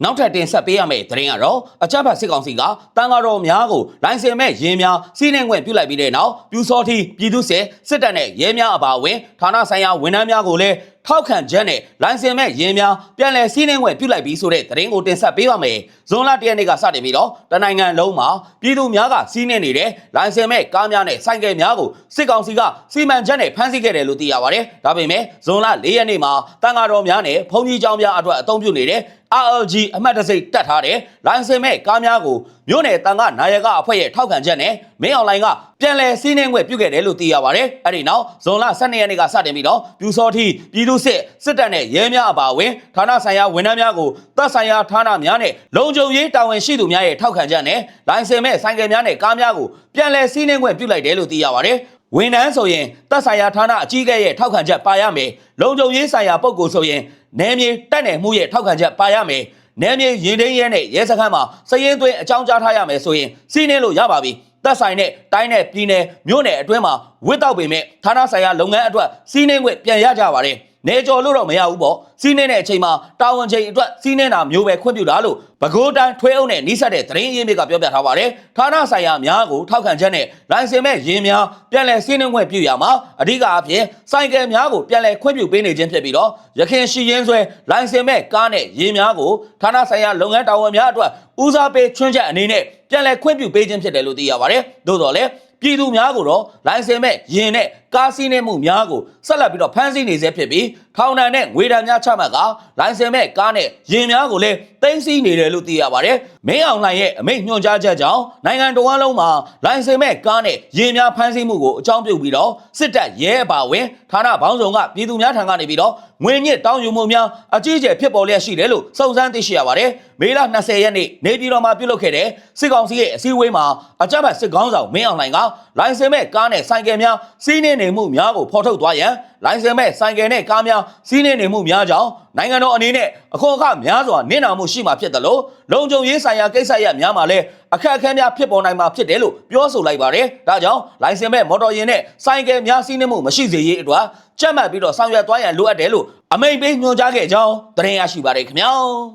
နောက်ထပ်တင်ဆက်ပေးရမယ့်သတင်းကတော့အကြမ်းဖက်စစ်ကောင်စီကတန်ဃာတော်များကိုလိုင်စင်မဲ့ရင်းများစီးနှင်းခွင့်ပြုလိုက်ပြီးတဲ့နောက်ပြူစောတိပြည်သူ့စစ်တပ်နဲ့ရဲများအပါအဝင်ဌာနဆိုင်ရာဝန်ထမ်းများကိုလည်းထောက်ခံချက်နဲ့လိုင်စင်မဲ့ရင်းများပြန်လည်စီးနှင်းခွင့်ပြုလိုက်ပြီးဆိုတဲ့သတင်းကိုတင်ဆက်ပေးပါမယ်။ဇွန်လ1ရက်နေ့ကစတင်ပြီးတော့တနိုင်ငံလုံးမှာပြည်သူများကစီးနှင်းနေတဲ့လိုင်စင်မဲ့ကားများနဲ့ဆိုင်ကယ်များကိုစစ်ကောင်စီကစီမံချက်နဲ့ဖမ်းဆီးခဲ့တယ်လို့သိရပါတယ်။ဒါပေမဲ့ဇွန်လ4ရက်နေ့မှာတန်ဃာတော်များနဲ့ဘုံကြီးကျောင်းများအတွက်အသုံးပြုနေတဲ့RLG အမှတ်တစိတ်တက်ထားတဲ့လိုင်စင်မဲ့ကားများကိုမြို့နယ်တန်ခါနာယကအဖွဲ့ရဲ့ထောက်ခံချက်နဲ့မင်းအွန်လိုင်းကပြန်လည်စီးနှင်းခွင့်ပြုခဲ့တယ်လို့သိရပါတယ်။အဲဒီနောက်ဇွန်လ12ရက်နေ့ကစတင်ပြီးတော့ပြူစောတိပြည်သူ့စစ်တပ်နဲ့ရဲများအပါအဝင်ဌာနဆိုင်ရာဝန်ထမ်းများကိုတပ်ဆိုင်ရာဌာနများနဲ့လုံခြုံရေးတာဝန်ရှိသူများရဲ့ထောက်ခံချက်နဲ့လိုင်စင်မဲ့ဆိုင်ကယ်များနဲ့ကားများကိုပြန်လည်စီးနှင်းခွင့်ပြုလိုက်တယ်လို့သိရပါတယ်။ဝန်ထမ်းဆိုရင်တပ်ဆိုင်ရာဌာနအကြီးအကဲရဲ့ထောက်ခံချက်ပါရမယ်။လုံခြုံရေးဆိုင်ရာပုဂ္ဂိုလ်ဆိုရင်နယ်မြေတပ်နယ်မှုရဲ့ထောက်ခံချက်ပါရမယ်။နယ်မြေရင်သိမ်းရဲနဲ့ရဲစခန်းမှာစည်ရင်းသွင်းအကြောင်းကြားထားရမယ်ဆိုရင်စီးနှင်းလို့ရပါပြီ။သက်ဆိုင်တဲ့တိုင်းနဲ့ပြည်နယ်မြို့နယ်အတွင်းမှာဝစ်တောက်ပေမဲ့ဌာနဆိုင်ရာလုပ်ငန်းအတွက်စီးနှင်းခွင့်ပြန်ရကြပါတယ်။နေကြော်လို့တော့မရဘူးပေါ့စီးနှင်းတဲ့အချိန်မှာတာဝန်ချိန်အတွက်စီးနှင်းတာမျိုးပဲခွင့်ပြုတာလို့ပဲခူးတိုင်းထွေးအုပ်နဲ့နီးစပ်တဲ့သတင်းရင်းမြစ်ကပြောပြထားပါတယ်။ဌာနဆိုင်ရာများကိုထောက်ခံချက်နဲ့လိုင်စင်မဲ့ရင်းများပြန်လည်စီးနှင်းခွင့်ပြုရမှာအဓိကအဖြစ်ဆိုင်ကယ်များကိုပြန်လည်ခွင့်ပြုပေးနေခြင်းဖြစ်ပြီးတော့ရခင်ရှိရင်းဆွဲလိုင်စင်မဲ့ကားနဲ့ရင်းများကိုဌာနဆိုင်ရာလုပ်ငန်းတာဝန်များအတွက်ဦးစားပေးချွင်းချက်အနေနဲ့ပြန်လည်ခွင့်ပြုပေးခြင်းဖြစ်တယ်လို့သိရပါတယ်။သို့တော်လည်းပြည်သူများကိုတော့လိုင်စင်မဲ့ရင်းနဲ့ကားစီးနှင်းမှုများကိုဆက်လက်ပြီးတော့ဖမ်းဆီးနေစေဖြစ်ပြီးထောင်ဒဏ်နဲ့ငွေဒဏ်များချမှတ်ကလိုင်စင်မဲ့ကားနဲ့ရင်းများကိုလည်းသိမ်းဆည်းနေတယ်လို့သိရပါတယ်။မင်းအောင်လှိုင်ရဲ့အမိန့်ညွှန်ကြားချက်ကြောင့်နိုင်ငံတော်ဝန်လုံးမှာလိုင်စင်မဲ့ကားနဲ့ရင်းများဖမ်းဆီးမှုကိုအကြောင်းပြုပြီးတော့စစ်တပ်ရဲအပါဝင်ဌာနပေါင်းစုံကပြည်သူများထံကနေပြီးတော့ငွေညစ်တောင်းယူမှုများအကြီးအကျယ်ဖြစ်ပေါ်လျက်ရှိတယ်လို့စုံစမ်းသိရှိရပါတယ်။မေလ20ရက်နေ့နေပြည်တော်မှာပြုလုပ်ခဲ့တဲ့စစ်ကောင်စီရဲ့အစည်းအဝေးမှာအကြမ်းဖက်စစ်ခေါင်းဆောင်မင်းအောင်လှိုင်ကလိုင်စင်မဲ့ကားနဲ့ဆိုင်ကယ်များစီးနှင်းနေမှုများကိုဖော်ထုတ်သွားရန်လိုင်စင်မဲ့ဆိုင်ကယ်နဲ့ကားများစီးနှင်းနေမှုများကြောင့်နိုင်ငံတော်အနေနဲ့အခွန်အခများစွာနစ်နာမှုရှိမှာဖြစ်တယ်လို့လုံခြုံရေးဆိုင်ရာကိစ္စရပ်များမှာလည်းအခက်အခဲများဖြစ်ပေါ်နိုင်မှာဖြစ်တယ်လို့ပြောဆိုလိုက်ပါတယ်။ဒါကြောင့်လိုင်စင်မဲ့မော်တော်ယာဉ်နဲ့ဆိုင်ကယ်များစီးနှင်းမှုမရှိစေရေးအတွက်ကြက်မှတ်ပြီးတော့ဆောင်ရွက်သွားရန်လိုအပ်တယ်လို့အမိန့်ပေးညွှန်ကြားခဲ့ကြောင်းသတင်းရရှိပါတယ်ခင်ဗျာ။